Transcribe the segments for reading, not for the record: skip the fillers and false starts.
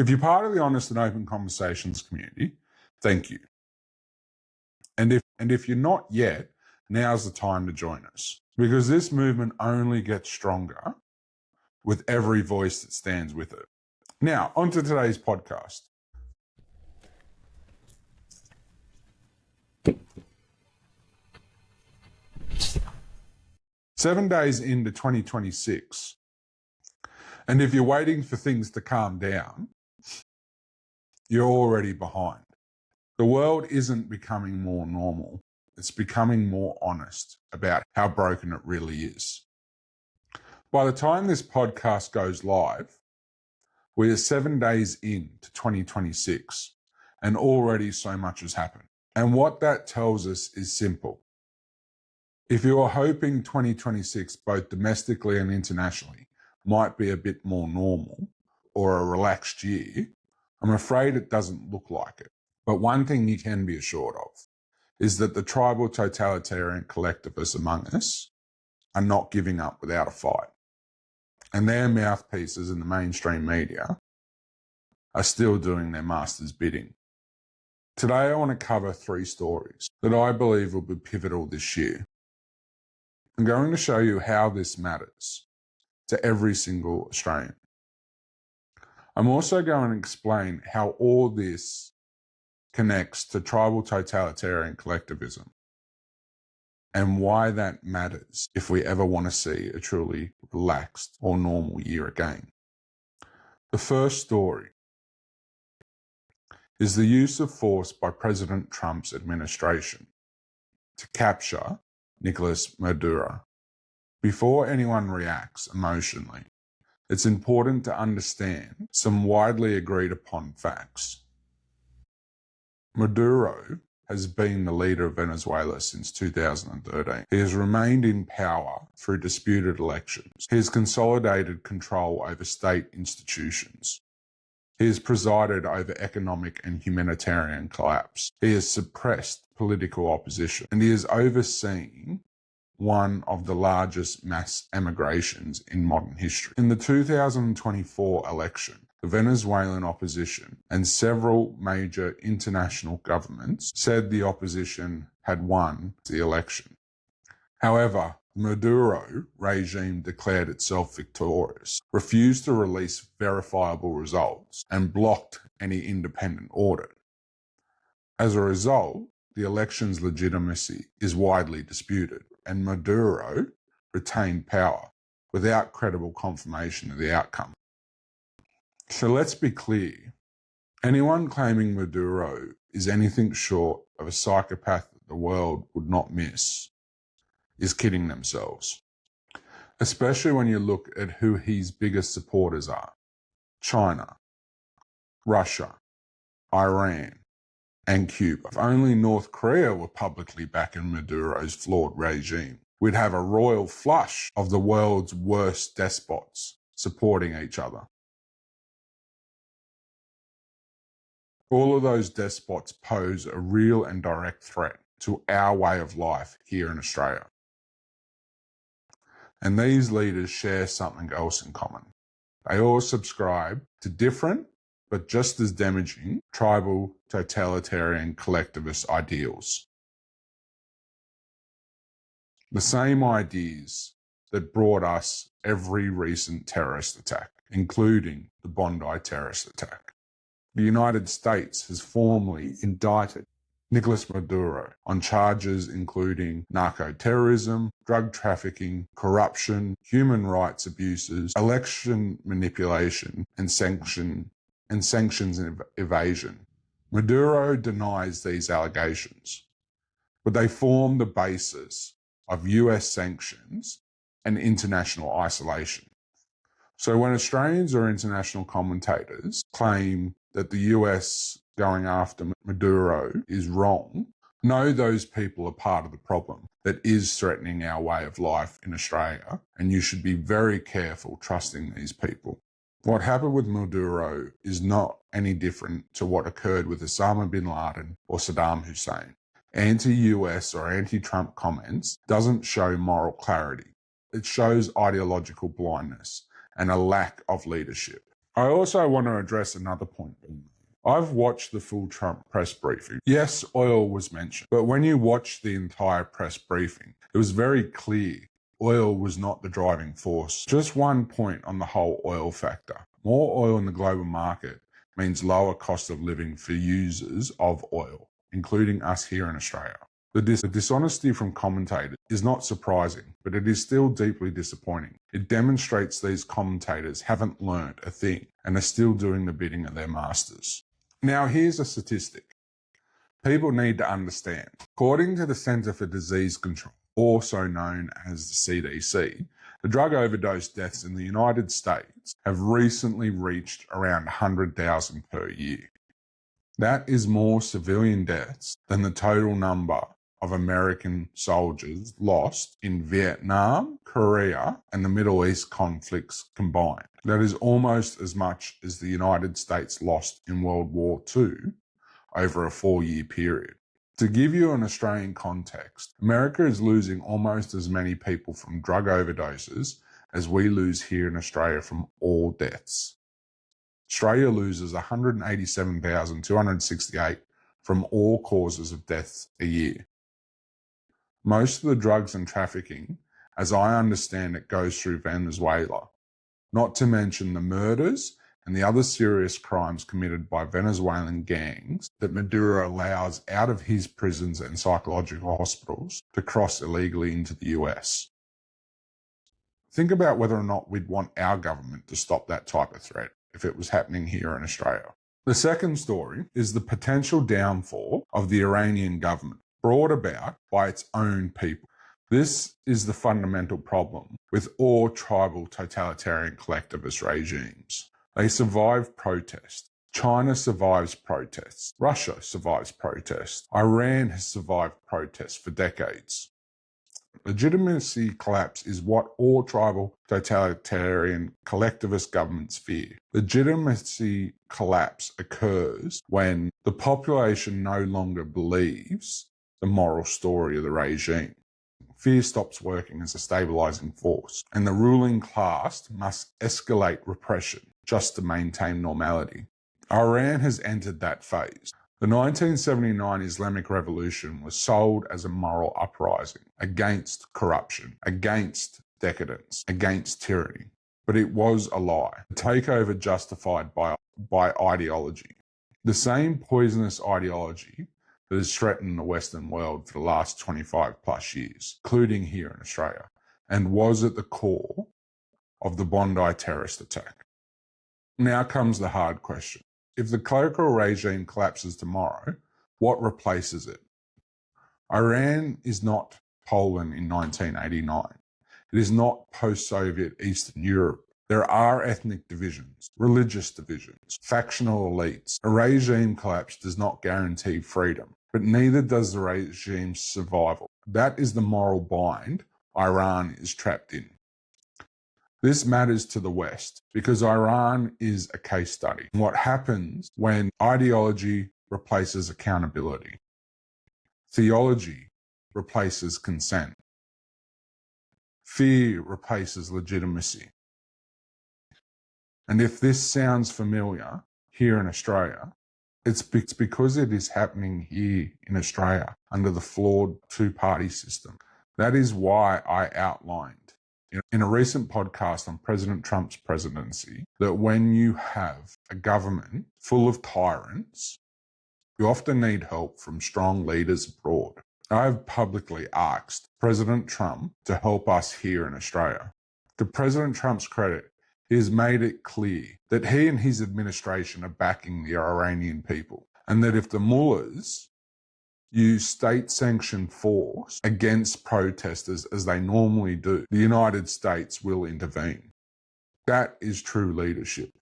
If you're part of the Honest and Open Conversations community, thank you. And if you're not yet, now's the time to join us, because this movement only gets stronger with every voice that stands with it. Now, on to today's podcast. Seven days into 2026, and if you're waiting for things to calm down, you're already behind. The world isn't becoming more normal. It's becoming more honest about how broken it really is. By the time this podcast goes live, we are 7 days into 2026, and already so much has happened. And what that tells us is simple. If you are hoping 2026, both domestically and internationally, might be a bit more normal or a relaxed year, I'm afraid it doesn't look like it. But one thing you can be assured of is that the tribal totalitarian collectivists among us are not giving up without a fight. And their mouthpieces in the mainstream media are still doing their master's bidding. Today I want to cover 3 stories that I believe will be pivotal this year. I'm going to show you how this matters to every single Australian. I'm also going to explain how all this connects to tribal totalitarian collectivism and why that matters if we ever want to see a truly relaxed or normal year again. The first story is the use of force by President Trump's administration to capture Nicolás Maduro. Before anyone reacts emotionally, it's important to understand some widely agreed upon facts. Maduro has been the leader of Venezuela since 2013. He has remained in power through disputed elections. He has consolidated control over state institutions. He has presided over economic and humanitarian collapse. He has suppressed political opposition, and he has overseen one of the largest mass emigrations in modern history. In the 2024 election, the Venezuelan opposition and several major international governments said the opposition had won the election. However, the Maduro regime declared itself victorious, refused to release verifiable results, and blocked any independent audit. As a result, the election's legitimacy is widely disputed, and Maduro retained power without credible confirmation of the outcome. So let's be clear. Anyone claiming Maduro is anything short of a psychopath that the world would not miss is kidding themselves, especially when you look at who his biggest supporters are: China, Russia, Iran, and Cuba. If only North Korea were publicly backing Maduro's flawed regime, we'd have a royal flush of the world's worst despots supporting each other. All of those despots pose a real and direct threat to our way of life here in Australia. And these leaders share something else in common. They all subscribe to different, but just as damaging, tribal, totalitarian, collectivist ideals. The same ideas that brought us every recent terrorist attack, including the Bondi terrorist attack. The United States has formally indicted Nicolás Maduro on charges including narco-terrorism, drug trafficking, corruption, human rights abuses, election manipulation, and sanctions evasion. Maduro denies these allegations, but they form the basis of US sanctions and international isolation. So when Australians or international commentators claim that the US going after Maduro is wrong, know those people are part of the problem that is threatening our way of life in Australia, and you should be very careful trusting these people. What happened with Maduro is not any different to what occurred with Osama bin Laden or Saddam Hussein. Anti-US or anti-Trump comments doesn't show moral clarity. It shows ideological blindness and a lack of leadership. I also want to address another point. I've watched the full Trump press briefing. Yes, oil was mentioned, but when you watch the entire press briefing, it was very clear oil was not the driving force. Just one point on the whole oil factor. More oil in the global market means lower cost of living for users of oil, including us here in Australia. The dishonesty from commentators is not surprising, but it is still deeply disappointing. It demonstrates these commentators haven't learnt a thing and are still doing the bidding of their masters. Now, here's a statistic. People need to understand. According to the Centre for Disease Control, also known as the CDC, the drug overdose deaths in the United States have recently reached around 100,000 per year. That is more civilian deaths than the total number of American soldiers lost in Vietnam, Korea, and the Middle East conflicts combined. That is almost as much as the United States lost in World War II over a 4-year period. To give you an Australian context, America is losing almost as many people from drug overdoses as we lose here in Australia from all deaths. Australia loses 187,268 from all causes of deaths a year. Most of the drugs and trafficking, as I understand it, goes through Venezuela, not to mention the murders and the other serious crimes committed by Venezuelan gangs that Maduro allows out of his prisons and psychological hospitals to cross illegally into the US. Think about whether or not we'd want our government to stop that type of threat if it was happening here in Australia. The second story is the potential downfall of the Iranian government, brought about by its own people. This is the fundamental problem with all tribal totalitarian collectivist regimes. They survive protest. China survives protests. Russia survives protests. Iran has survived protests for decades. Legitimacy collapse is what all tribal totalitarian collectivist governments fear. Legitimacy collapse occurs when the population no longer believes the moral story of the regime. Fear stops working as a stabilizing force, and the ruling class must escalate repression just to maintain normality. Iran has entered that phase. The 1979 Islamic Revolution was sold as a moral uprising against corruption, against decadence, against tyranny. But it was a lie, a takeover justified by ideology. The same poisonous ideology that has threatened the Western world for the last 25 plus years, including here in Australia, and was at the core of the Bondi terrorist attack. Now comes the hard question. If the clerical regime collapses tomorrow, what replaces it? Iran is not Poland in 1989. It is not post-Soviet Eastern Europe. There are ethnic divisions, religious divisions, factional elites. A regime collapse does not guarantee freedom, but neither does the regime's survival. That is the moral bind Iran is trapped in. This matters to the West because Iran is a case study. What happens when ideology replaces accountability? Theology replaces consent. Fear replaces legitimacy. And if this sounds familiar here in Australia, it's because it is happening here in Australia under the flawed two-party system. That is why I outlined in a recent podcast on President Trump's presidency that when you have a government full of tyrants, you often need help from strong leaders abroad. I have publicly asked President Trump to help us here in Australia. To President Trump's credit, he has made it clear that he and his administration are backing the Iranian people, and that if the mullahs use state-sanctioned force against protesters as they normally do, the United States will intervene. That is true leadership.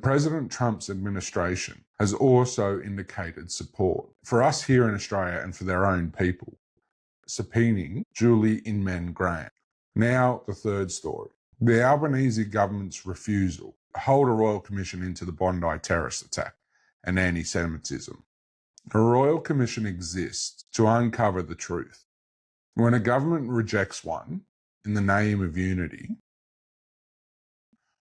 President Trump's administration has also indicated support for us here in Australia and for their own people, subpoenaing Julie Inman Graham. Now, the third story. The Albanese government's refusal to hold a royal commission into the Bondi terrorist attack and anti-Semitism. A royal commission exists to uncover the truth. When a government rejects one in the name of unity,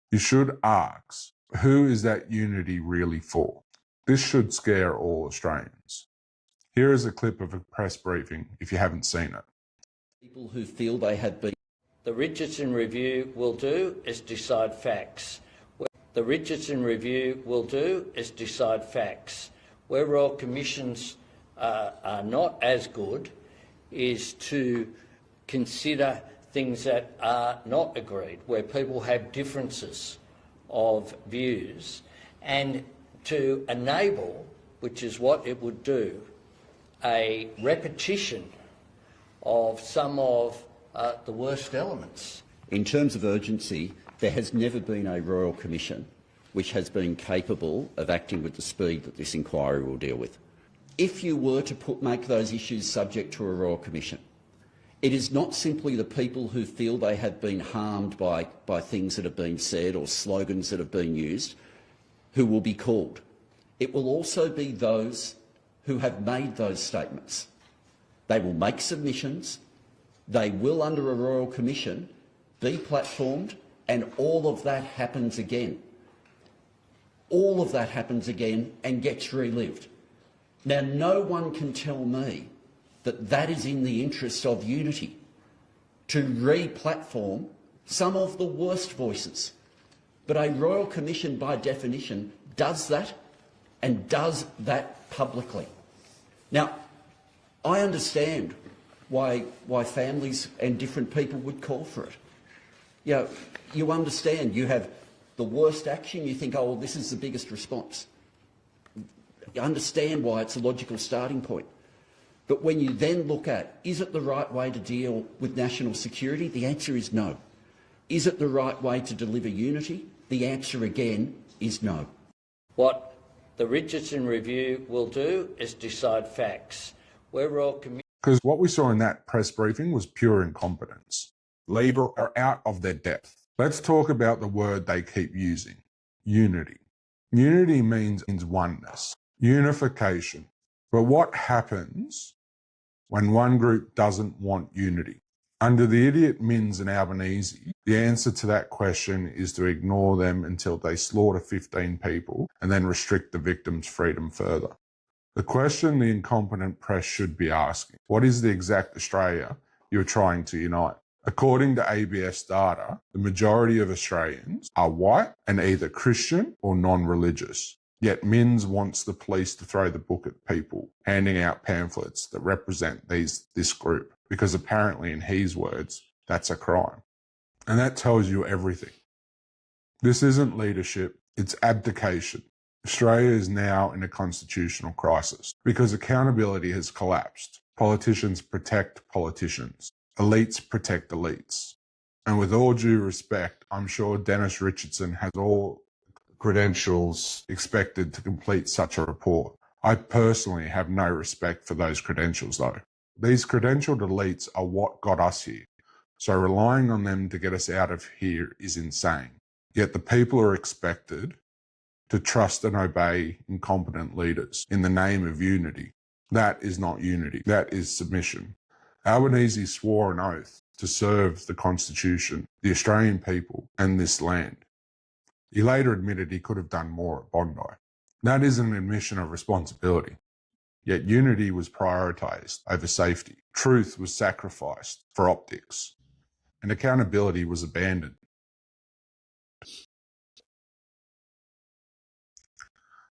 you should ask Who is that unity really for? This should scare all Australians. Here is a clip of a press briefing if you haven't seen it. People who feel they have been... The Richardson Review will do is decide facts. The Richardson Review will do is decide facts. Where Royal Commissions are not as good is to consider things that are not agreed, where people have differences of views, and to enable, which is what it would do, a repetition of some of the worst elements. In terms of urgency, there has never been a Royal Commission which has been capable of acting with the speed that this inquiry will deal with. If you were to make those issues subject to a Royal Commission, it is not simply the people who feel they have been harmed by things that have been said or slogans that have been used who will be called. It will also be those who have made those statements. They will make submissions, they will, under a Royal Commission, be platformed, and all of that happens again. All of that happens again and gets relived. Now, no one can tell me that that is in the interest of unity, to re-platform some of the worst voices. But a Royal Commission, by definition, does that, and does that publicly. Now, I understand why families and different people would call for it. You know, you understand, you have the worst action, you think, oh, well, this is the biggest response. You understand why it's a logical starting point. But when you then look at, is it the right way to deal with national security? The answer is no. Is it the right way to deliver unity? The answer again is no. What the Richardson Review will do is decide facts. Because what we saw in that press briefing was pure incompetence. Labor are out of their depth. Let's talk about the word they keep using, unity. Unity means oneness, unification. But what happens when one group doesn't want unity? Under the idiot Minns and Albanese, the answer to that question is to ignore them until they slaughter 15 people and then restrict the victim's freedom further. The question the incompetent press should be asking, what is the exact Australia you're trying to unite? According to ABS data, the majority of Australians are white and either Christian or non-religious. Yet Minns wants the police to throw the book at people, handing out pamphlets that represent this group, because apparently, in his words, that's a crime. And that tells you everything. This isn't leadership, it's abdication. Australia is now in a constitutional crisis because accountability has collapsed. Politicians protect politicians. Elites protect elites. And with all due respect, I'm sure Dennis Richardson has all credentials expected to complete such a report. I personally have no respect for those credentials though. These credentialed elites are what got us here. So relying on them to get us out of here is insane. Yet the people are expected to trust and obey incompetent leaders in the name of unity. That is not unity. That is submission. Albanese swore an oath to serve the Constitution, the Australian people, and this land. He later admitted he could have done more at Bondi. That is an admission of responsibility. Yet unity was prioritised over safety. Truth was sacrificed for optics. And accountability was abandoned.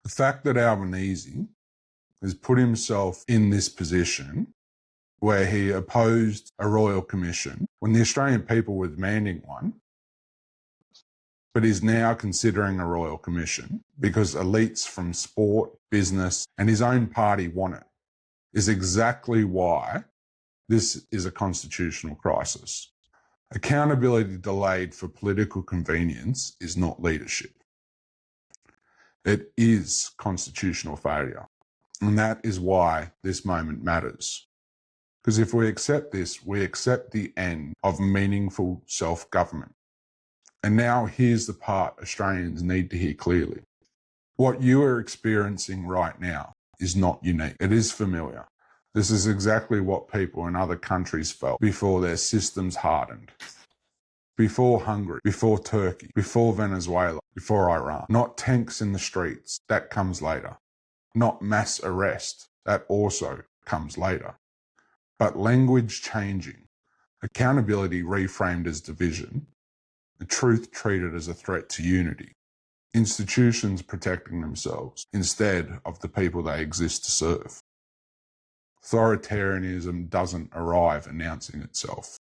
The fact that Albanese has put himself in this position where he opposed a royal commission when the Australian people were demanding one, but is now considering a royal commission because elites from sport, business, and his own party want it, is exactly why this is a constitutional crisis. Accountability delayed for political convenience is not leadership. It is constitutional failure. And that is why this moment matters. Because if we accept this, we accept the end of meaningful self-government. And now here's the part Australians need to hear clearly. What you are experiencing right now is not unique. It is familiar. This is exactly what people in other countries felt before their systems hardened. before Hungary, before Turkey, before Venezuela, before Iran. Not tanks in the streets, that comes later. Not mass arrest, that also comes later. But language changing, accountability reframed as division, the truth treated as a threat to unity, institutions protecting themselves instead of the people they exist to serve. Authoritarianism doesn't arrive announcing itself.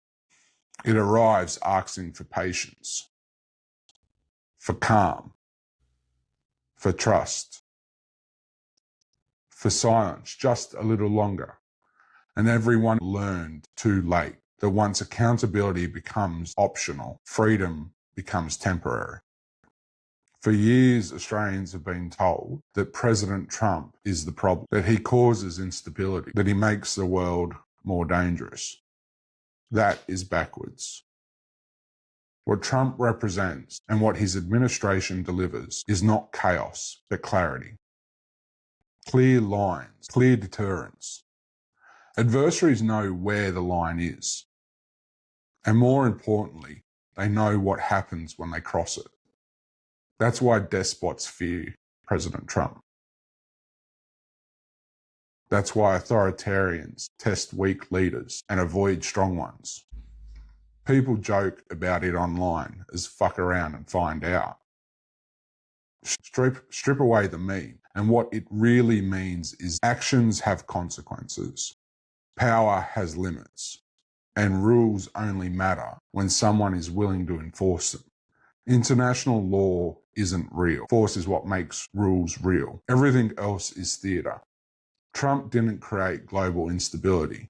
It arrives asking for patience, for calm, for trust, for silence just a little longer. And everyone learned too late that once accountability becomes optional, freedom becomes temporary. For years, Australians have been told that President Trump is the problem, that he causes instability, that he makes the world more dangerous. That is backwards. What Trump represents and what his administration delivers is not chaos, but clarity. Clear lines, clear deterrence. Adversaries know where the line is. And more importantly, they know what happens when they cross it. That's why despots fear President Trump. That's why authoritarians test weak leaders and avoid strong ones. People joke about it online as fuck around and find out. Strip away the meme, and what it really means is actions have consequences. Power has limits, and rules only matter when someone is willing to enforce them. International law isn't real. Force is what makes rules real. Everything else is theatre. Trump didn't create global instability.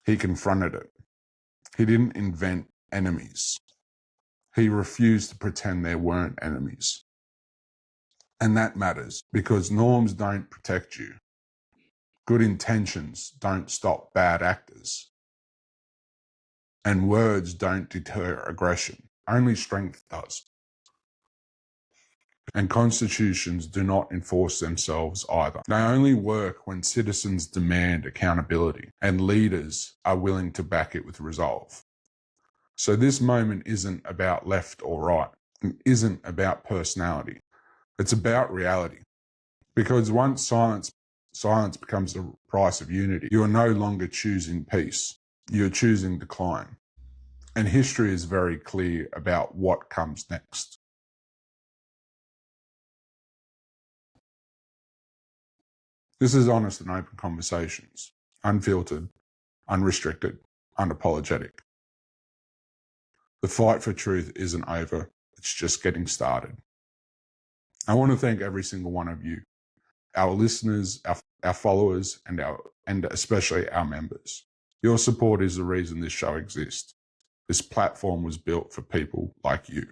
He confronted it. He didn't invent enemies. He refused to pretend there weren't enemies. And that matters because norms don't protect you. Good intentions don't stop bad actors. And words don't deter aggression. Only strength does. And constitutions do not enforce themselves either. They only work when citizens demand accountability and leaders are willing to back it with resolve. So this moment isn't about left or right. It isn't about personality. It's about reality. Because once silence becomes the price of unity, you are no longer choosing peace. You're choosing decline. And history is very clear about what comes next. This is honest and open conversations, unfiltered, unrestricted, unapologetic. The fight for truth isn't over, it's just getting started. I want to thank every single one of you, our listeners, our followers, and especially our members. Your support is the reason this show exists. This platform was built for people like you.